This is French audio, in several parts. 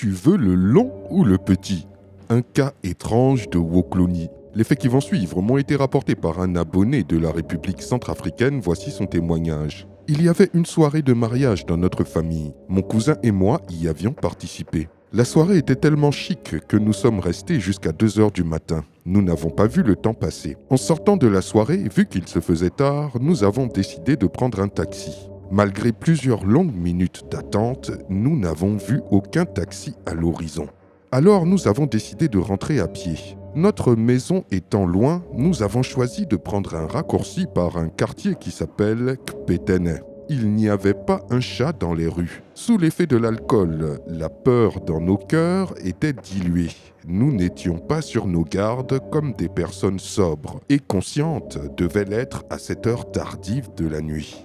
Tu veux le long ou le petit? Un cas étrange de Wokloni. Les faits qui vont suivre m'ont été rapportés par un abonné de la République centrafricaine. Voici son témoignage. Il y avait une soirée de mariage dans notre famille. Mon cousin et moi y avions participé. La soirée était tellement chic que nous sommes restés jusqu'à 2 heures du matin. Nous n'avons pas vu le temps passer. En sortant de la soirée, vu qu'il se faisait tard, nous avons décidé de prendre un taxi. Malgré plusieurs longues minutes d'attente, nous n'avons vu aucun taxi à l'horizon. Alors nous avons décidé de rentrer à pied. Notre maison étant loin, nous avons choisi de prendre un raccourci par un quartier qui s'appelle Kpetene. Il n'y avait pas un chat dans les rues. Sous l'effet de l'alcool, la peur dans nos cœurs était diluée. Nous n'étions pas sur nos gardes comme des personnes sobres et conscientes devaient l'être à cette heure tardive de la nuit.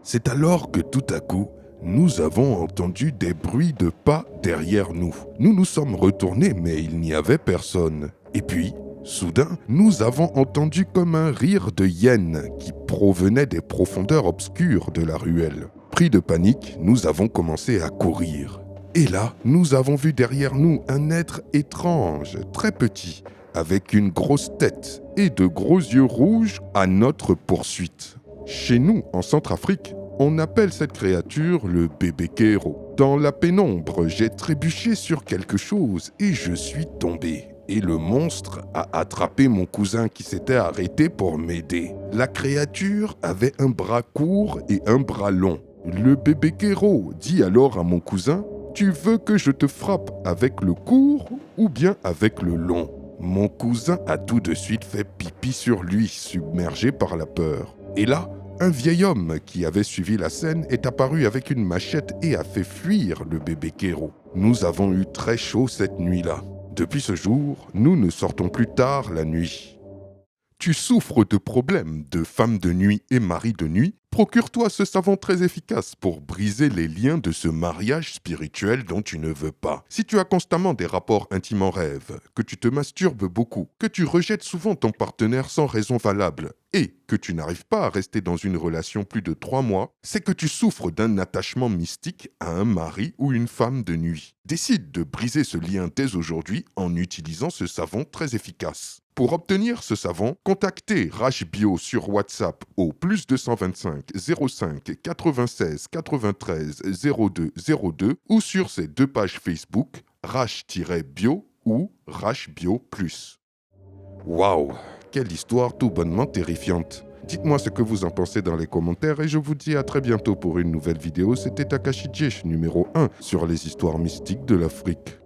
C'est alors que tout à coup, nous avons entendu des bruits de pas derrière nous. Nous nous sommes retournés, mais il n'y avait personne. Et puis, soudain, nous avons entendu comme un rire de hyène qui provenait des profondeurs obscures de la ruelle. Pris de panique, nous avons commencé à courir. Et là, nous avons vu derrière nous un être étrange, très petit, avec une grosse tête et de gros yeux rouges à notre poursuite. Chez nous, en Centrafrique, on appelle cette créature le bébé Kero. Dans la pénombre, j'ai trébuché sur quelque chose et je suis tombé. Et le monstre a attrapé mon cousin qui s'était arrêté pour m'aider. La créature avait un bras court et un bras long. Le bébé Kero dit alors à mon cousin « Tu veux que je te frappe avec le court ou bien avec le long ?» Mon cousin a tout de suite fait pipi sur lui, submergé par la peur. Et là, un vieil homme qui avait suivi la scène est apparu avec une machette et a fait fuir le bébé Kero. Nous avons eu très chaud cette nuit-là. Depuis ce jour, nous ne sortons plus tard la nuit. Tu souffres de problèmes de femme de nuit et mari de nuit? Procure-toi ce savon très efficace pour briser les liens de ce mariage spirituel dont tu ne veux pas. Si tu as constamment des rapports intimes en rêve, que tu te masturbes beaucoup, que tu rejettes souvent ton partenaire sans raison valable et que tu n'arrives pas à rester dans une relation plus de 3 mois, c'est que tu souffres d'un attachement mystique à un mari ou une femme de nuit. Décide de briser ce lien dès aujourd'hui en utilisant ce savon très efficace. Pour obtenir ce savon, contactez Rash Bio sur WhatsApp au +225 05 96 93 02 02 ou sur ses 2 pages Facebook Rash-Bio ou Rash Bio Plus. Waouh, quelle histoire tout bonnement terrifiante. Dites-moi ce que vous en pensez dans les commentaires et je vous dis à très bientôt pour une nouvelle vidéo. C'était Takashi J, numéro 1 sur les histoires mystiques de l'Afrique.